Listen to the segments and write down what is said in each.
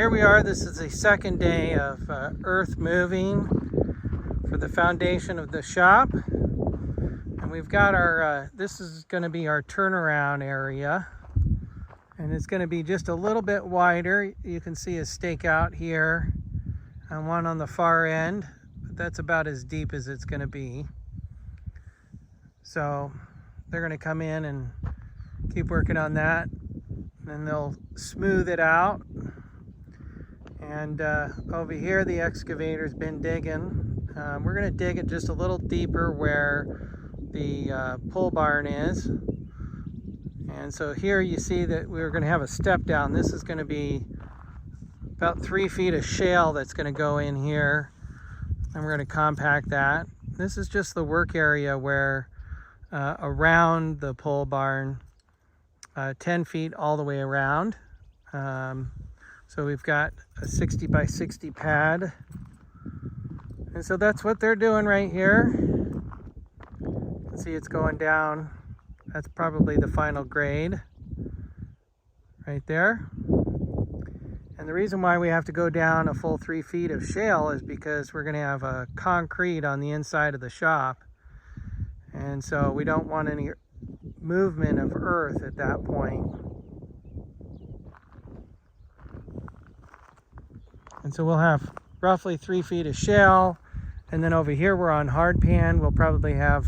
here we are. This is the second day of earth moving for the foundation of the shop. And we've got our, this is going to be our turnaround area. And it's going to be just a little bit wider. You can see a stake out here and one on the far end. But that's about as deep as it's going to be. So they're going to come in and keep working on that. And they'll smooth it out. And over here the excavator's been digging. We're going to dig it just a little deeper where the pole barn is. And so here you see that we're going to have a step down. This is going to be about 3 feet of shale that's going to go in here. And we're going to compact that. This is just the work area where around the pole barn, 10 feet all the way around. So we've got a 60 by 60 pad. And so that's what they're doing right here. You can see it's going down. That's probably the final grade right there. And the reason why we have to go down a full 3 feet of shale is because we're going to have a concrete on the inside of the shop. And so we don't want any movement of earth at that point. And so we'll have roughly 3 feet of shale, and then over here we're on hard pan. We'll probably have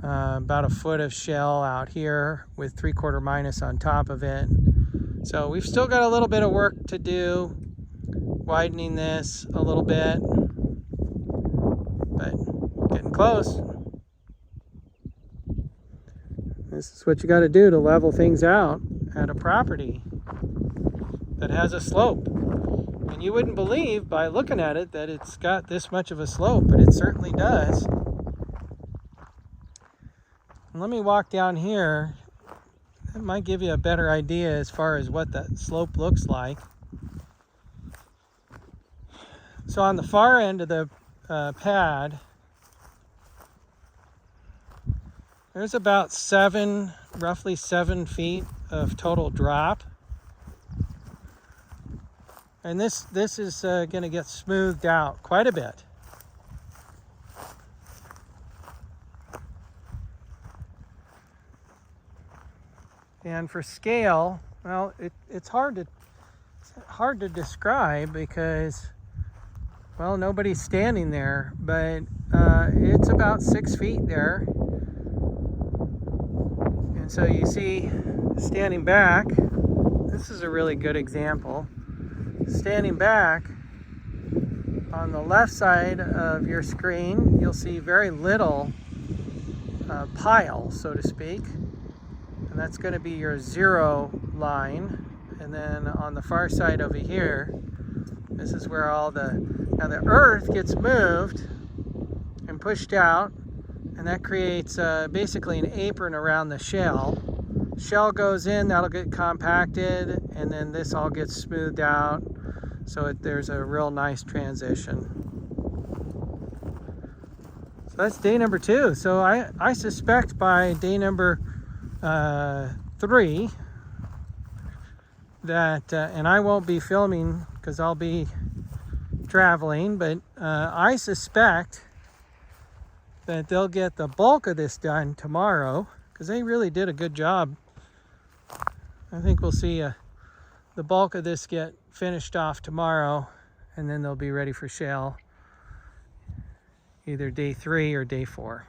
about a foot of shell out here with 3/4 minus on top of it. So we've still got a little bit of work to do, widening this a little bit, but getting close. This is what you got to do to level things out at a property that has a slope. And you wouldn't believe by looking at it that it's got this much of a slope, but it certainly does. And let me walk down here. It might give you a better idea as far as what that slope looks like. So on the far end of the pad, there's about roughly 7 feet of total drop. And this is going to get smoothed out quite a bit. And for scale, well, it's hard to describe because, well, nobody's standing there, but it's about 6 feet there. And so you see, standing back, this is a really good example. Standing back, on the left side of your screen, you'll see very little pile, so to speak. And that's going to be your 0 line. And then on the far side over here, this is where all now the earth gets moved and pushed out, and that creates basically an apron around the shell. Shell goes in, that'll get compacted, and then this all gets smoothed out, so there's a real nice transition. So that's day number 2. So I suspect by day number 3 that, and I won't be filming because I'll be traveling, but I suspect that they'll get the bulk of this done tomorrow because they really did a good job. I think we'll see the bulk of this get finished off tomorrow, and then they'll be ready for shale either day 3 or day 4.